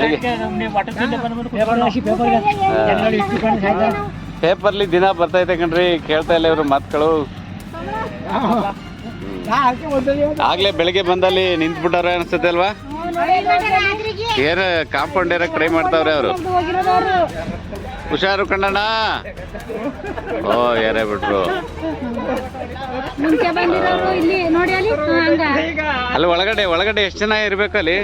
ಬೆಳಿಗ್ಗೆ ಪೇಪರ್ಲಿ ದಿನ ಬರ್ತೈತೆ ಕಣ್ರಿ, ಕೇಳ್ತಾ ಇಲ್ಲ ಇವರು ಮಾತುಗಳು. ಆಗ್ಲೇ ಬೆಳಿಗ್ಗೆ ಬಂದಲ್ಲಿ ನಿಂತ್ಬಿಟ್ಟಾರ ಅನ್ಸುತ್ತೆ ಅಲ್ವಾ? ಏನು ಕಾಂಪೌಂಡ್ ಏರಕ್ ಟ್ರೈ ಮಾಡ್ತಾವ್ರೆ ಅವರು. ಹುಷಾರು ಕಣ್ಣಣ್ಣ. ಓ ಯಾರೇ ಬಿಟ್ರು ಅಲ್ಲಿ ಒಳಗಡೆ ಎಷ್ಟು ಜನ ಇರ್ಬೇಕು ಅಲ್ಲಿ?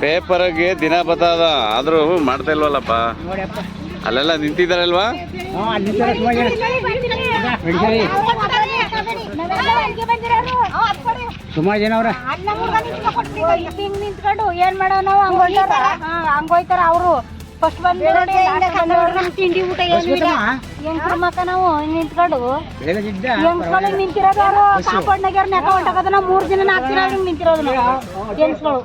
ಪೇಪರ್ಗೆ ದಿನ ಬರ್ತದ, ಆದ್ರೂ ಮಾಡ್ತಾ ಇಲ್ವಲ್ಲಪ್ಪ. ಅಲ್ಲೆಲ್ಲ ನಿಂತಿದಾರಲ್ವಾ? ಸುಮಾರು ಜನ ಅವ್ರ ನಿಂತ್ಕೊಂಡು ಏನ್ ಮಾಡೋ ನಾವು ಹಂಗೋಯ್ತಾರ ಅವರು. ಫಸ್ಟ್ ತಿಂಡಿ ಊಟ ಹೆಂಗ್ರ ಮಕ್ಕ ನಾವು ನಿಂತ್ಕೊಂಡು ಹೆಂಗ್ಸ್ಗಳು ನಿಂತಿರೋದು ಅವರು ಕಾಂಪೌಂಡ್ನಾಗ ನೆಕ ಹೊಂಟಾಗದ. 3 ದಿನ 4 ದಿನ ನಿಂತಿರೋದು ನಾವು ಹೆಂಗ್ಸ್ಗಳು.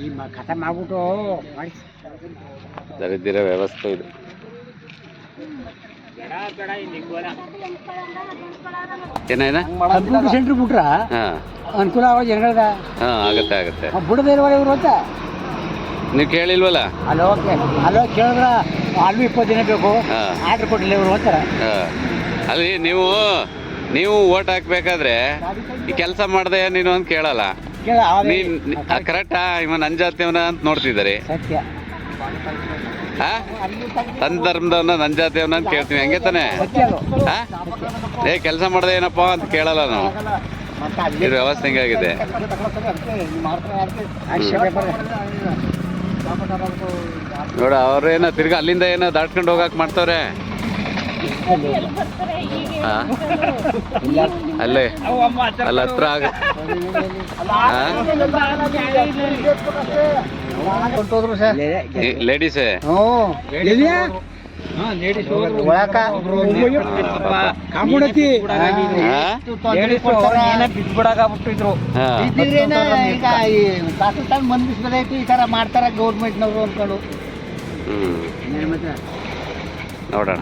ಈ ಕಥೆ ಮಾಡ್ಬಿಟ್ಟು ದರಿದ್ರ ವ್ಯವಸ್ಥೆ ಇದು. ಏನಾಯ್ನ ಕಂಪ್ಯೂಟರ್ ಸೆಂಟರ್ ಬಿಟ್ರ ಅನುಕೂಲ ಆಗ ಜನಗಳ್ಗ. ಆಗತ್ತೆ ಬಿಡದೇ ಇರುವ ಇವ್ರು ಅಂತ ನೀವು ಕೇಳಿಲ್ವಲ್ಲ? ಅಲ್ಲೋ ಕೇಳಿದ್ರ ಅಲ್ಲೂ 20 ದಿನ ಬೇಕು, ಆರ್ಡರ್ ಕೊಟ್ಟಿಲ್ಲ ಇವ್ರು ಅಂತಾರ. ಅಲ್ಲಿ ನೀವು ಓಟ್ ಹಾಕ್ಬೇಕಾದ್ರೆ ಈ ಕೆಲಸ ಮಾಡ್ದೆ ನೀನು ಅಂತ ಕೇಳಲ್ಲ. ಕರೆಕ್ಟಾ? ಇವ ನನ್ ಜಾತಿಯವನ ಅಂತ ನೋಡ್ತಿದ್ದಾರೆ. ಸತ್ಯ. ತನ್ನ ಧರ್ಮದವನ ನನ್ ಜಾತಿಯವನ ಅಂತ ಕೇಳ್ತೀವಿ, ಹಂಗೆ ತಾನೆ? ಕೆಲಸ ಮಾಡ್ದೆ ಏನಪ್ಪ ಅಂತ ಕೇಳಲ್ಲ ನಾವು. ಇದು ವ್ಯವಸ್ಥೆ ಹೆಂಗಾಗಿದೆ ನೋಡ. ಅವ್ರೇನ ತಿರ್ಗಾ ಅಲ್ಲಿಂದ ಏನೋ ದಾಟ್ಕೊಂಡು ಹೋಗಕ್ ಮಾಡ್ತವ್ರೆ. ಅಲ್ಲೇ ಅಲ್ಲಿ ಹತ್ರ ಲೇಡೀಸೇ ಬಂದಿಸ್ಬೋದಾಯ್ತು. ಈ ತರ ಮಾಡ್ತಾರ ಗೌರ್ಮೆಂಟ್ನವ್ರು ಅನ್ಕೊಂಡು ನೋಡೋಣ.